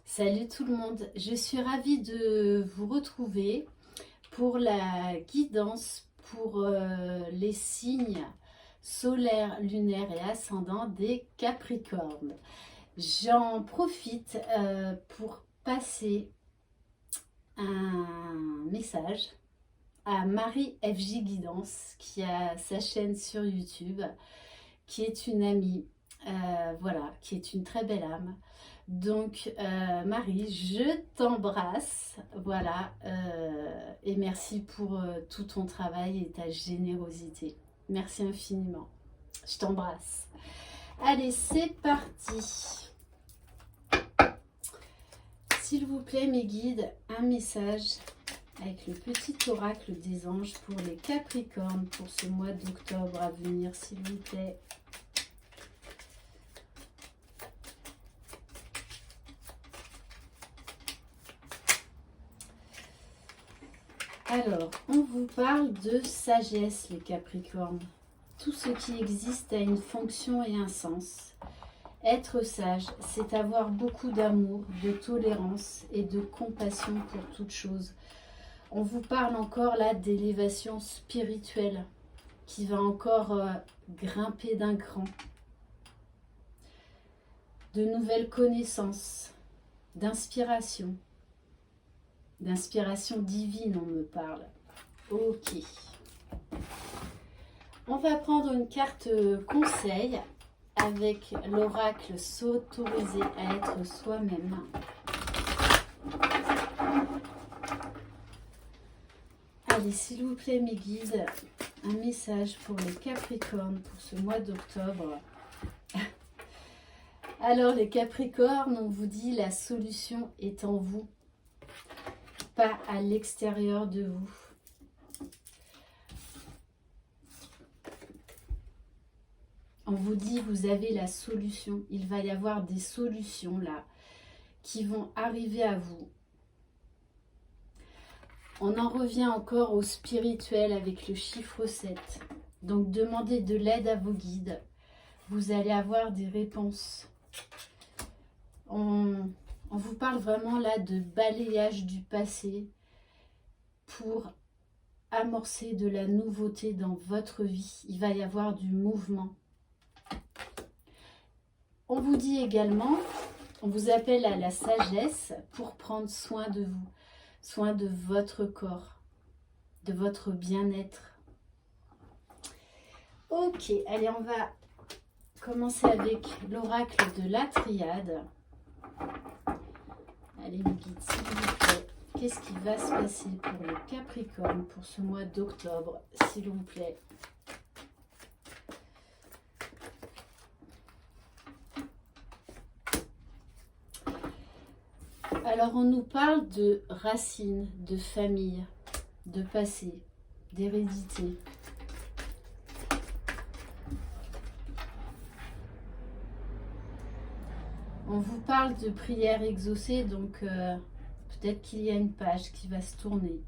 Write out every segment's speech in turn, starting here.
Salut tout le monde, je suis ravie de vous retrouver pour la guidance pour les signes solaires, lunaires et ascendants des Capricornes. J'en profite pour passer un message à Marie FJ Guidance qui a sa chaîne sur YouTube, qui est une amie, voilà, qui est une très belle âme. Donc Marie, je t'embrasse, voilà, et merci pour tout ton travail et ta générosité. Merci infiniment. Je t'embrasse. Allez, c'est parti. S'il vous plaît, mes guides, un message avec le petit oracle des anges pour les Capricornes pour ce mois d'octobre à venir, s'il vous plaît. Alors, on vous parle de sagesse, les Capricornes. Tout ce qui existe a une fonction et un sens. Être sage, c'est avoir beaucoup d'amour, de tolérance et de compassion pour toute chose. On vous parle encore là d'élévation spirituelle qui va encore grimper d'un cran. De nouvelles connaissances, d'inspiration. D'inspiration divine, on me parle. Ok. On va prendre une carte conseil avec l'oracle s'autoriser à être soi-même. Allez, s'il vous plaît, mes guides, un message pour les Capricornes pour ce mois d'octobre. Alors, les Capricornes, on vous dit la solution est en vous, pas à l'extérieur de vous. On vous dit, vous avez la solution. Il va y avoir des solutions là qui vont arriver à vous. On en revient encore au spirituel avec le chiffre 7. Donc, demandez de l'aide à vos guides. Vous allez avoir des réponses. On vous parle vraiment là de balayage du passé pour amorcer de la nouveauté dans votre vie. Il va y avoir du mouvement. On vous dit également, on vous appelle à la sagesse pour prendre soin de vous, soin de votre corps, de votre bien-être. Ok, allez, on va commencer avec l'oracle de la triade. Allez, mes guides, s'il vous plaît, qu'est-ce qui va se passer pour le Capricorne pour ce mois d'octobre, s'il vous plaît? Alors, on nous parle de racines, de famille, de passé, d'hérédité. On vous parle de prières exaucées, donc peut-être qu'il y a une page qui va se tourner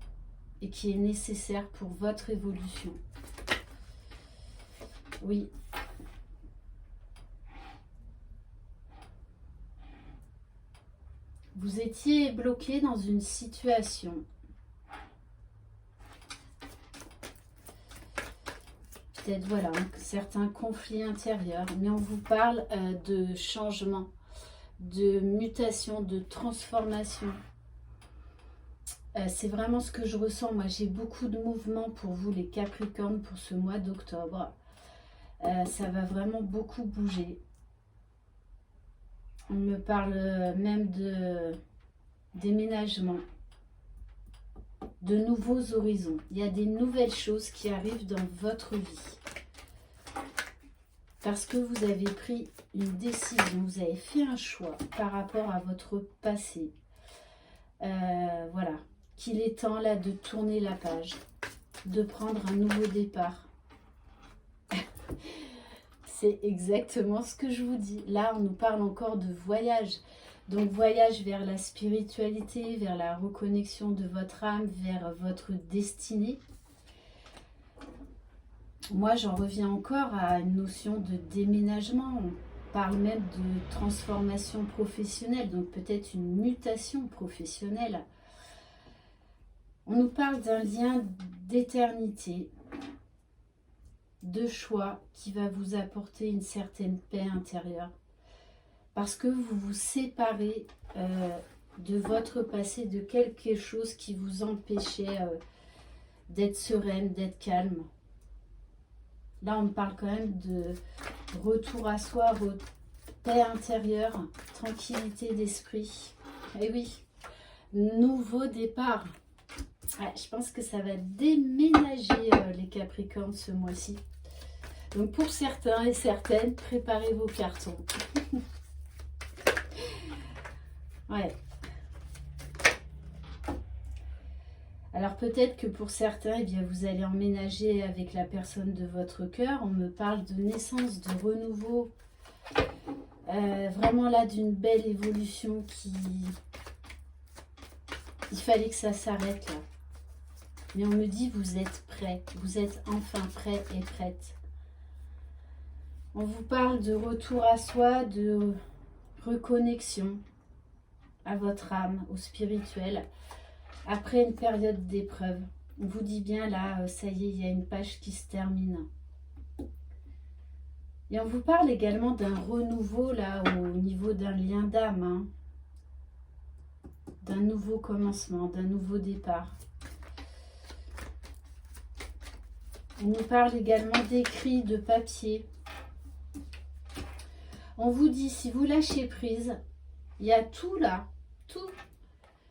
et qui est nécessaire pour votre évolution. Oui. Vous étiez bloqué dans une situation. Peut-être, voilà, certains conflits intérieurs, mais on vous parle de changement, de mutation, de transformation. C'est vraiment ce que je ressens. Moi, j'ai beaucoup de mouvements pour vous, les Capricornes, pour ce mois d'octobre. Ça va vraiment beaucoup bouger. On me parle même de déménagement, de nouveaux horizons. Il y a des nouvelles choses qui arrivent dans votre vie. Parce que vous avez pris une décision, vous avez fait un choix par rapport à votre passé. Voilà, qu'il est temps là de tourner la page, de prendre un nouveau départ. C'est exactement ce que je vous dis. Là, on nous parle encore de voyage. Donc, voyage vers la spiritualité, vers la reconnexion de votre âme, vers votre destinée. Moi, j'en reviens encore à une notion de déménagement. On parle même de transformation professionnelle, donc peut-être une mutation professionnelle. On nous parle d'un lien d'éternité, de choix qui va vous apporter une certaine paix intérieure. Parce que vous vous séparez de votre passé, de quelque chose qui vous empêchait d'être sereine, d'être calme. Là, on me parle quand même de retour à soi, paix intérieure, tranquillité d'esprit. Et oui, nouveau départ. Ouais, je pense que ça va déménager les Capricornes ce mois-ci. Donc pour certains et certaines, préparez vos cartons. Ouais. Alors peut-être que pour certains, eh bien, vous allez emménager avec la personne de votre cœur. On me parle de naissance, de renouveau. Vraiment là d'une belle évolution qui... Il fallait que ça s'arrête là. Mais on me dit, vous êtes prêts. Vous êtes enfin prêts et prêtes. On vous parle de retour à soi, de reconnexion à votre âme, au spirituel, après une période d'épreuve. On vous dit bien là, ça y est, il y a une page qui se termine. Et on vous parle également d'un renouveau là, au niveau d'un lien d'âme, hein, d'un nouveau commencement, d'un nouveau départ. On nous parle également d'écrits, de papier. On vous dit, si vous lâchez prise, il y a tout là, tout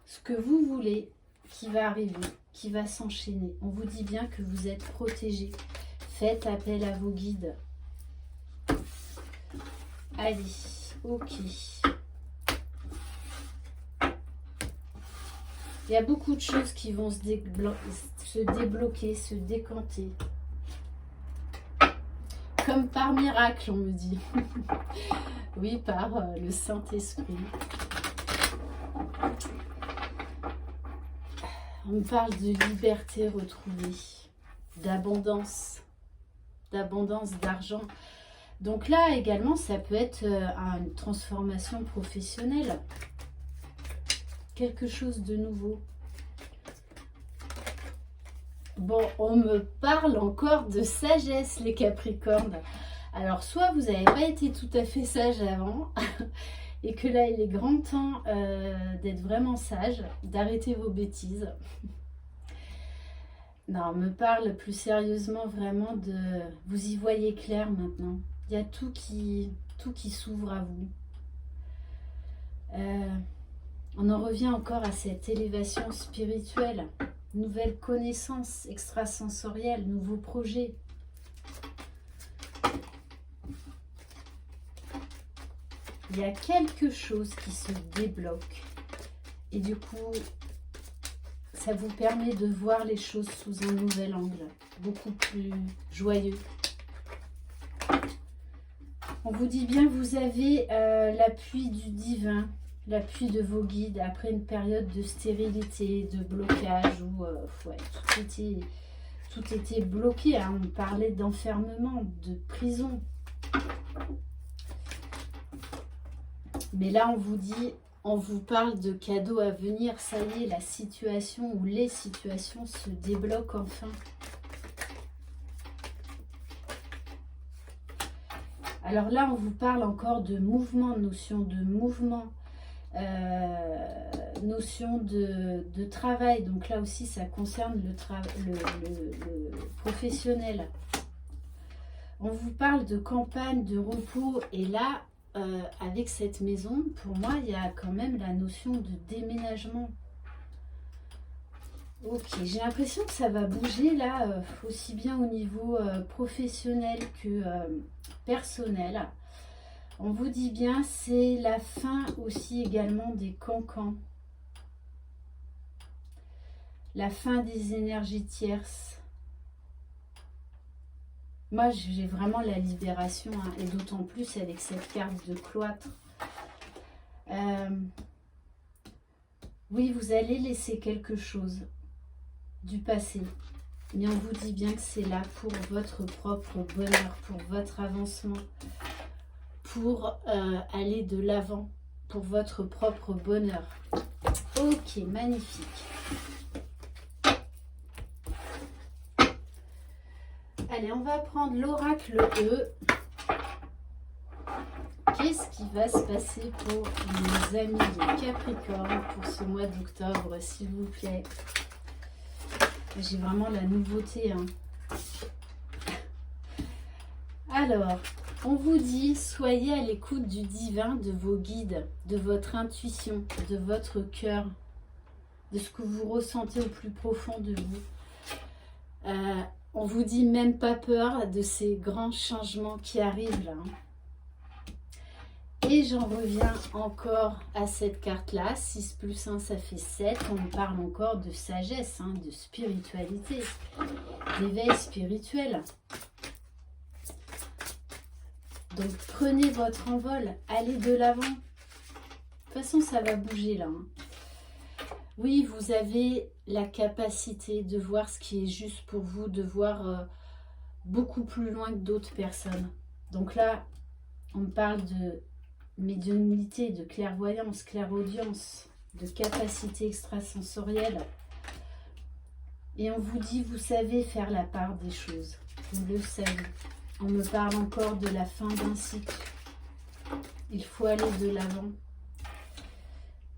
ce que vous voulez qui va arriver, qui va s'enchaîner. On vous dit bien que vous êtes protégés. Faites appel à vos guides. Allez, ok. Il y a beaucoup de choses qui vont se débloquer, se décanter. Comme par miracle, on me dit. Oui, par le Saint-Esprit. On me parle de liberté retrouvée, d'abondance d'argent. Donc là également, ça peut être une transformation professionnelle. Quelque chose de nouveau. Bon, on me parle encore de sagesse, les Capricornes. Alors, soit vous n'avez pas été tout à fait sage avant, et que là, il est grand temps d'être vraiment sage, d'arrêter vos bêtises. Non, on me parle plus sérieusement vraiment de... Vous y voyez clair maintenant. Il y a tout qui s'ouvre à vous. On en revient encore à cette élévation spirituelle. Nouvelles connaissances extrasensorielles, nouveaux projets. Il y a quelque chose qui se débloque. Et du coup, ça vous permet de voir les choses sous un nouvel angle. Beaucoup plus joyeux. On vous dit bien, vous avez l'appui du divin, l'appui de vos guides après une période de stérilité, de blocage où ouais, tout était bloqué. Hein. On parlait d'enfermement, de prison. Mais là, on vous dit, on vous parle de cadeaux à venir. Ça y est, la situation ou les situations se débloquent enfin. Alors là, on vous parle encore de mouvement, notion de mouvement, notion de travail. Donc là aussi, ça concerne le professionnel. On vous parle de campagne, de repos. Et là, avec cette maison, pour moi, il y a quand même la notion de déménagement. Ok, j'ai l'impression que ça va bouger là, aussi bien au niveau professionnel que personnel. On vous dit bien, c'est la fin aussi également des cancans. La fin des énergies tierces. Moi, j'ai vraiment la libération, hein, et d'autant plus avec cette carte de cloître. Oui, vous allez laisser quelque chose du passé. Mais on vous dit bien que c'est là pour votre propre bonheur, pour votre avancement, pour aller de l'avant pour votre propre bonheur. Ok, magnifique. Allez, on va prendre l'oracle E. Qu'est-ce qui va se passer pour mes amis de Capricorne pour ce mois d'octobre, s'il vous plaît? J'ai vraiment la nouveauté, hein. Alors, on vous dit, soyez à l'écoute du divin, de vos guides, de votre intuition, de votre cœur, de ce que vous ressentez au plus profond de vous. On vous dit même pas peur de ces grands changements qui arrivent là, hein. Et j'en reviens encore à cette carte-là. 6 plus 1, ça fait 7. On nous parle encore de sagesse, hein, de spiritualité, d'éveil spirituel. Donc prenez votre envol, allez de l'avant. De toute façon, ça va bouger là, hein. Oui, vous avez la capacité de voir ce qui est juste pour vous, de voir beaucoup plus loin que d'autres personnes. Donc là, on parle de médiumnité, de clairvoyance, clairaudience, de capacité extrasensorielle. Et on vous dit, vous savez faire la part des choses. Vous le savez. On me parle encore de la fin d'un cycle. Il faut aller de l'avant.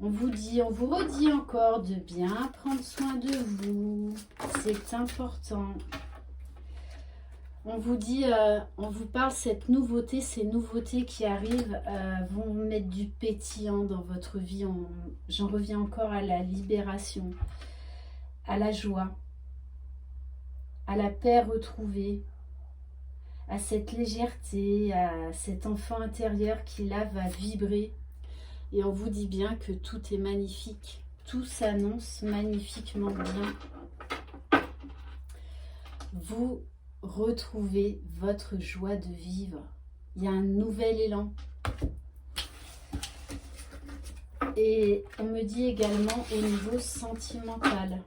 On vous dit, on vous redit encore de bien prendre soin de vous. C'est important. On vous dit, on vous parle cette nouveauté, ces nouveautés qui arrivent vont mettre du pétillant dans votre vie. J'en reviens encore à la libération, à la joie, à la paix retrouvée, à cette légèreté, à cet enfant intérieur qui là va vibrer. Et on vous dit bien que tout est magnifique. Tout s'annonce magnifiquement bien. Vous retrouvez votre joie de vivre. Il y a un nouvel élan. Et on me dit également au niveau sentimental.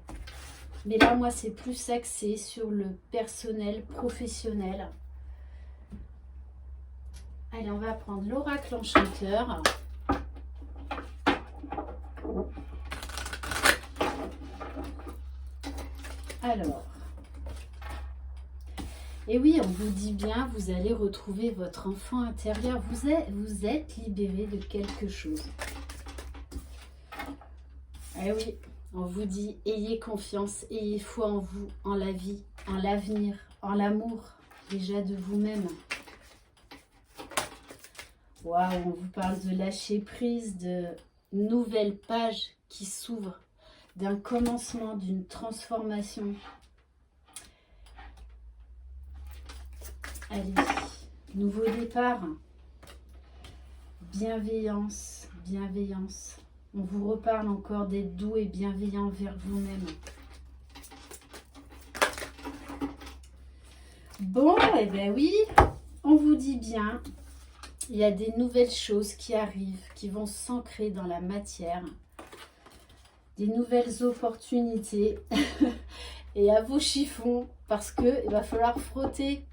Mais là, moi, c'est plus axé sur le personnel, professionnel. Allez, on va prendre l'oracle enchanteur. Alors, et oui, on vous dit bien, vous allez retrouver votre enfant intérieur. Vous êtes libéré de quelque chose. Eh oui, on vous dit, ayez confiance, ayez foi en vous, en la vie, en l'avenir, en l'amour, déjà de vous-même. Waouh, on vous parle de lâcher prise, de nouvelles pages qui s'ouvrent, d'un commencement, d'une transformation. Allez, nouveau départ, bienveillance, bienveillance. On vous reparle encore d'être doux et bienveillant envers vous-même. Bon, eh bien oui, on vous dit bien, il y a des nouvelles choses qui arrivent, qui vont s'ancrer dans la matière. Des nouvelles opportunités. Et à vos chiffons, parce qu'il va falloir frotter.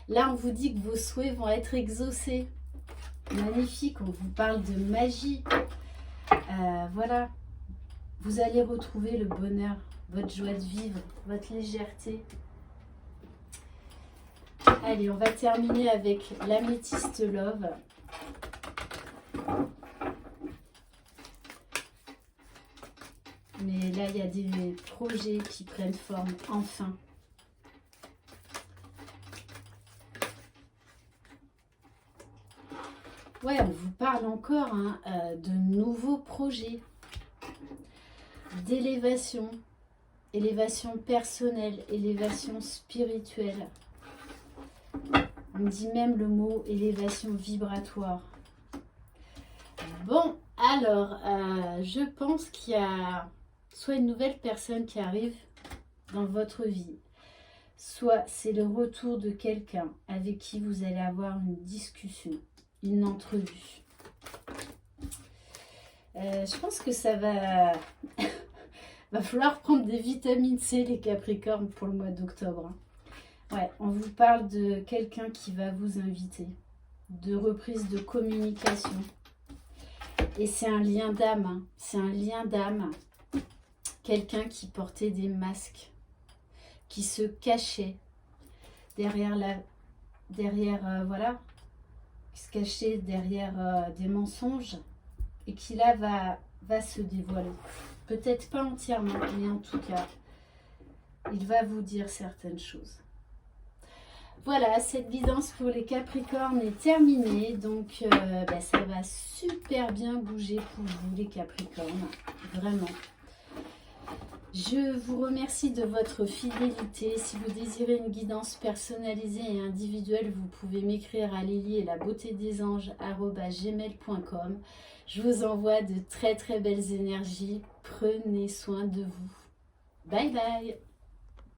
Là, on vous dit que vos souhaits vont être exaucés. Magnifique, on vous parle de magie. Voilà, vous allez retrouver le bonheur, votre joie de vivre, votre légèreté. Allez, on va terminer avec l'améthyste love. Mais là, il y a des projets qui prennent forme, enfin. Ouais, on vous parle encore hein, de nouveaux projets, d'élévation, élévation personnelle, élévation spirituelle. On dit même le mot élévation vibratoire. Bon, alors, je pense qu'il y a soit une nouvelle personne qui arrive dans votre vie, soit c'est le retour de quelqu'un avec qui vous allez avoir une discussion, une entrevue. Je pense que ça va... va falloir prendre des vitamines C, les Capricornes, pour le mois d'octobre. Ouais, on vous parle de quelqu'un qui va vous inviter. de reprise de communication. Et c'est un lien d'âme, hein. C'est un lien d'âme. Quelqu'un qui portait des masques, qui se cachait derrière voilà, qui se cachait derrière des mensonges et qui là va se dévoiler. Peut-être pas entièrement, mais en tout cas, il va vous dire certaines choses. Voilà, cette guidance pour les Capricornes est terminée. Donc, ça va super bien bouger pour vous, les Capricornes. Vraiment. Je vous remercie de votre fidélité. Si vous désirez une guidance personnalisée et individuelle, vous pouvez m'écrire à lily@gmail.com. Je vous envoie de très très belles énergies. Prenez soin de vous. Bye bye.